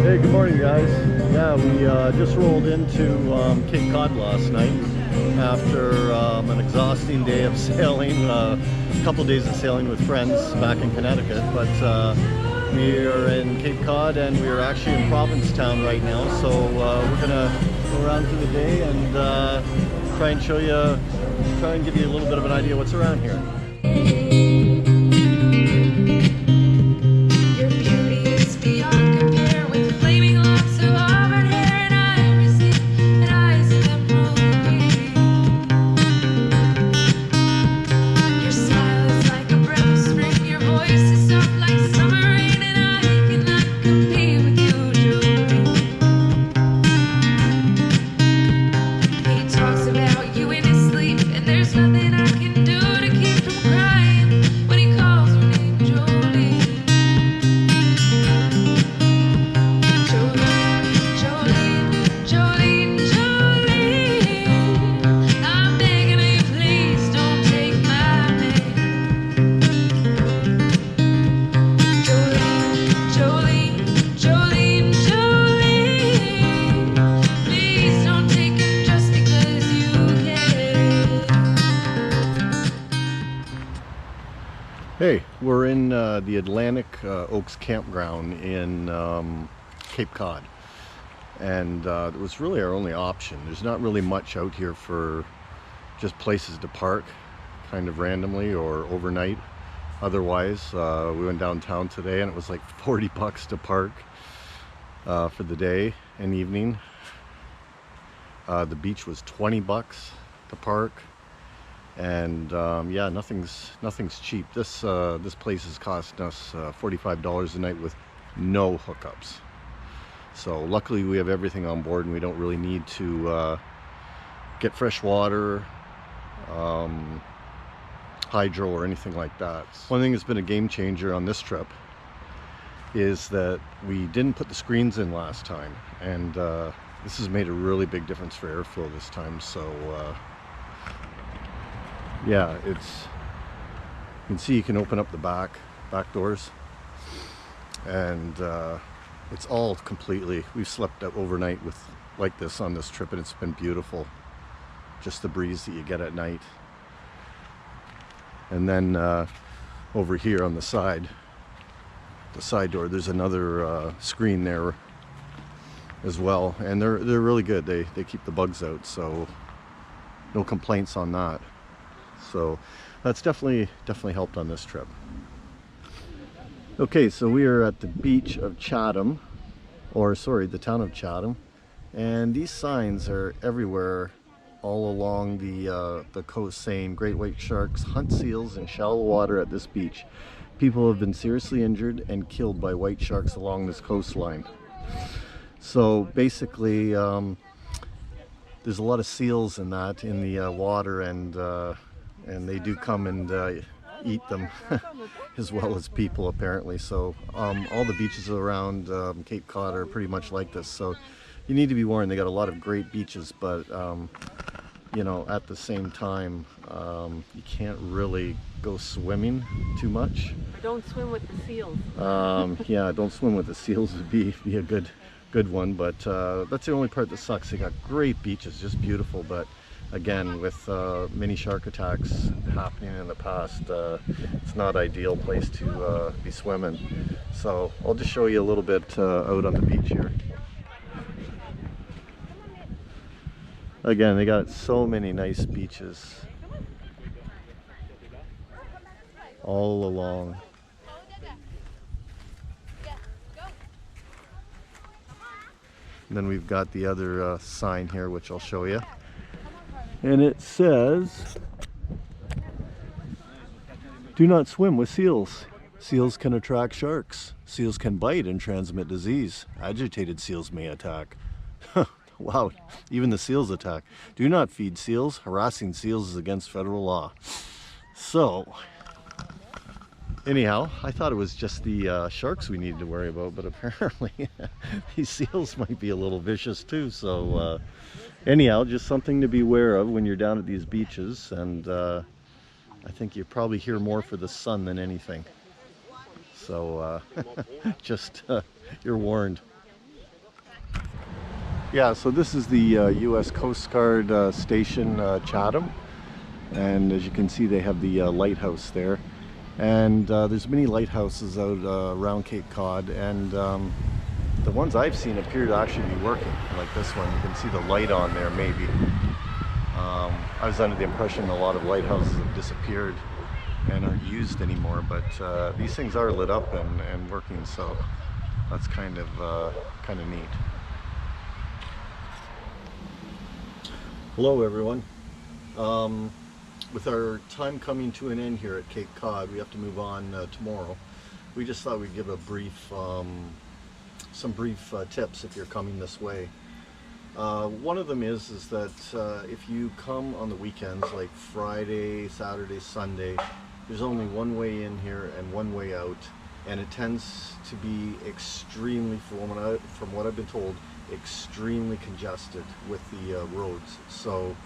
Hey, good morning, guys. Yeah, we just rolled into Cape Cod last night after an exhausting day of sailing, a couple days of sailing with friends back in Connecticut. But we are in Cape Cod and we are actually in Provincetown right now. So we're gonna go around through the day and try and give you a little bit of an idea what's around here. Hey, we're in the Atlantic Oaks Campground in Cape Cod, and it was really our only option. There's not really much out here for just places to park kind of randomly or overnight. Otherwise, we went downtown today and it was like 40 bucks to park for the day and evening. The beach was 20 bucks to park. And yeah, nothing's cheap. This place is costing us $45 a night with no hookups. So luckily we have everything on board and we don't really need to get fresh water, hydro or anything like that. One thing that's been a game changer on this trip is that we didn't put the screens in last time, and this has made a really big difference for airflow this time. So yeah, you can see you can open up the back doors, and it's all completely, we've slept overnight with like this on this trip and it's been beautiful. Just the breeze that you get at night. And then over here on the side door, there's another screen there as well, and they're really good. They keep the bugs out, so no complaints on that. So that's definitely helped on this trip. Okay, so we are at the beach of Chatham, or sorry, the town of Chatham, and these signs are everywhere all along the coast saying great white sharks hunt seals in shallow water at this beach. People have been seriously injured and killed by white sharks along this coastline. So basically there's a lot of seals in the water, and they do come and eat them as well as people apparently. So all the beaches around Cape Cod are pretty much like this, so you need to be warned. They got a lot of great beaches, but you know, at the same time you can't really go swimming too much. Don't swim with the seals. Yeah, don't swim with the seals would be a good one, but that's the only part that sucks. They got great beaches, just beautiful, but again, with many shark attacks happening in the past, it's not an ideal place to be swimming. So I'll just show you a little bit out on the beach here. Again, they got so many nice beaches all along. And then we've got the other sign here, which I'll show you. And it says, do not swim with seals. Seals can attract sharks. Seals can bite and transmit disease. Agitated seals may attack. Wow, even the seals attack. Do not feed seals. Harassing seals is against federal law. So, anyhow, I thought it was just the sharks we needed to worry about, but apparently these seals might be a little vicious too. So anyhow, just something to be aware of when you're down at these beaches, and I think you're probably here more for the sun than anything. So just you're warned. Yeah, so this is the U.S. Coast Guard station, Chatham, and as you can see, they have the lighthouse there. And there's many lighthouses out around Cape Cod, and the ones I've seen appear to actually be working. Like this one, you can see the light on there, maybe. I was under the impression a lot of lighthouses have disappeared and aren't used anymore, but these things are lit up and working, so that's kind of neat. Hello everyone. With our time coming to an end here at Cape Cod, we have to move on tomorrow. We just thought we'd give a brief, some brief tips if you're coming this way. One of them is that if you come on the weekends, like Friday, Saturday, Sunday, there's only one way in here and one way out, and it tends to be extremely, from what I've been told, extremely congested with the roads. So,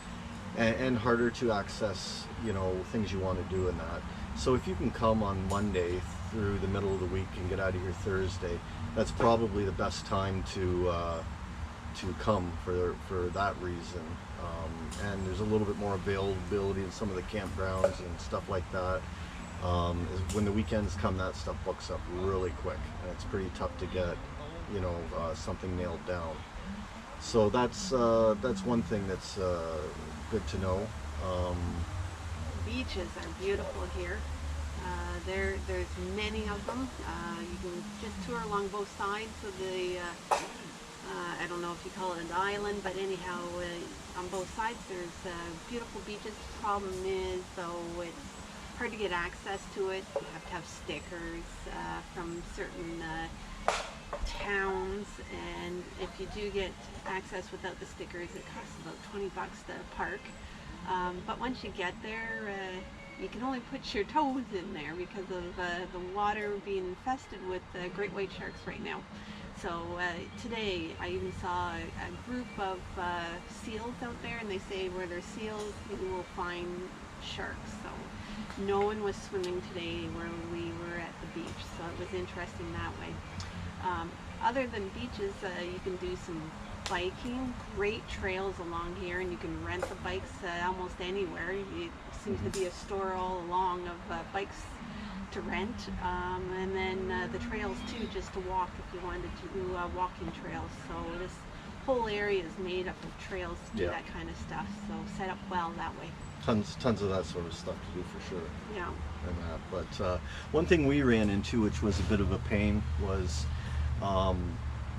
and harder to access, you know, things you want to do in that. So if you can come on Monday through the middle of the week and get out of here Thursday, that's probably the best time to come for that reason. And there's a little bit more availability in some of the campgrounds and stuff like that. When the weekends come, that stuff books up really quick, and it's pretty tough to get, you know, something nailed down. So that's one thing that's good to know. Beaches are beautiful here. There's many of them. You can just tour along both sides of the, I don't know if you call it an island, but anyhow, on both sides there's beautiful beaches. The problem is, though, it's hard to get access to it. You have to have stickers from certain towns, and if you do get access without the stickers, it costs about $20 to park. But once you get there, you can only put your toes in there because of the water being infested with great white sharks right now. So today I even saw a group of seals out there, and they say where there's seals you will find sharks. So no one was swimming today where we were at the beach, so it was interesting that way. Other than beaches, you can do some biking, great trails along here, and you can rent the bikes almost anywhere. It seems to be a store all along of bikes to rent, and then the trails too, just to walk if you wanted to do walking trails. So this whole area is made up of trails to do that kind of stuff, so set up well that way. Tons of that sort of stuff to do for sure. Yeah. And that. But one thing we ran into, which was a bit of a pain, was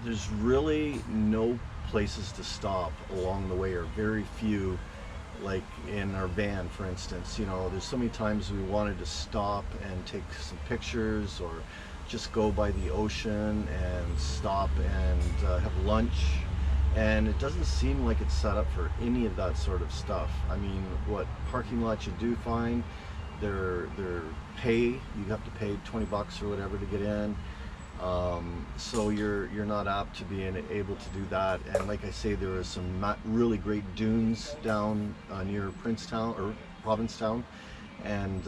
there's really no places to stop along the way, or very few. Like in our van, for instance, you know, there's so many times we wanted to stop and take some pictures, or just go by the ocean and stop and have lunch, and it doesn't seem like it's set up for any of that sort of stuff. I mean, what parking lots you do find, they're you have to pay $20 or whatever to get in. So you're not apt to being able to do that. And like I say, there are some really great dunes down near Princetown or Provincetown, and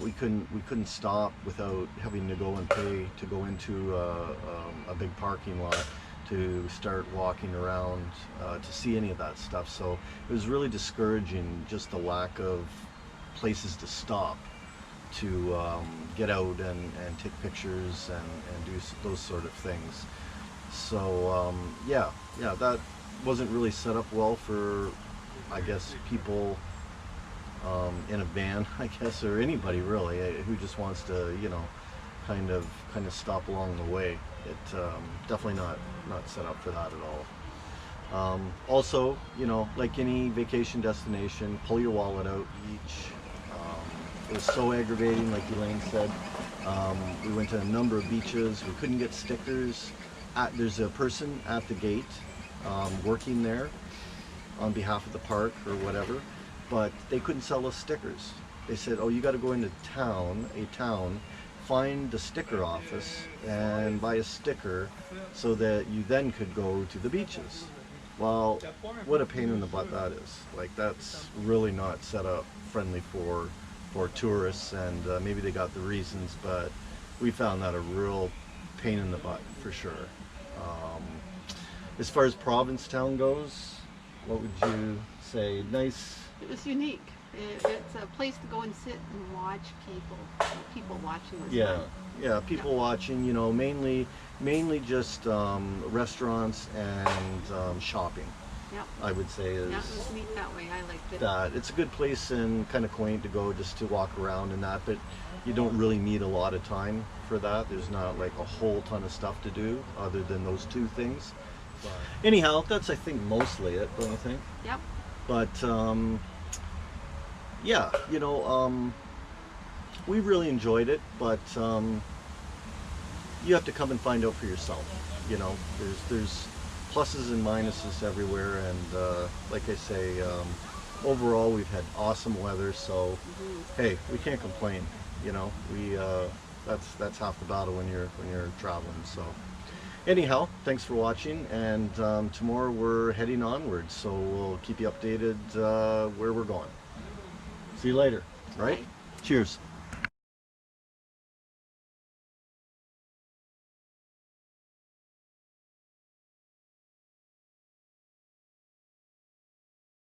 we couldn't stop without having to go and pay to go into a big parking lot to start walking around to see any of that stuff. So it was really discouraging, just the lack of places to stop to get out and take pictures and do those sort of things. So yeah, that wasn't really set up well for, I guess, people in a van, I guess, or anybody really who just wants to, you know, kind of stop along the way. It definitely not set up for that at all. Also, you know, like any vacation destination, pull your wallet out each. It was so aggravating, like Elaine said. We went to a number of beaches. We couldn't get stickers. There's a person at the gate working there on behalf of the park or whatever, but they couldn't sell us stickers. They said, oh, you got to go into a town, find the sticker office and buy a sticker so that you then could go to the beaches. Well, what a pain in the butt that is. Like, that's really not set up friendly for tourists, and maybe they got the reasons, but we found that a real pain in the butt for sure. As far as Provincetown goes, what would you say? Nice. It was unique. It's a place to go and sit and watch people. People watching was Yeah, fun. yeah. People Yep. watching. You know, mainly just restaurants and shopping. Yep. I would say is Yeah, it was neat that way. I liked it. that. It's a good place and kind of quaint to go just to walk around and that, but you don't really need a lot of time for that. There's not like a whole ton of stuff to do other than those two things. Anyhow, that's I think mostly it, don't you think? Yep. But yeah, you know, we really enjoyed it, but you have to come and find out for yourself. You know, there's pluses and minuses everywhere, and like I say, overall we've had awesome weather. So hey, we can't complain. You know, we that's half the battle when you're traveling. So anyhow, thanks for watching, and tomorrow we're heading onwards. So we'll keep you updated where we're going. See you later. Right? Bye. Cheers.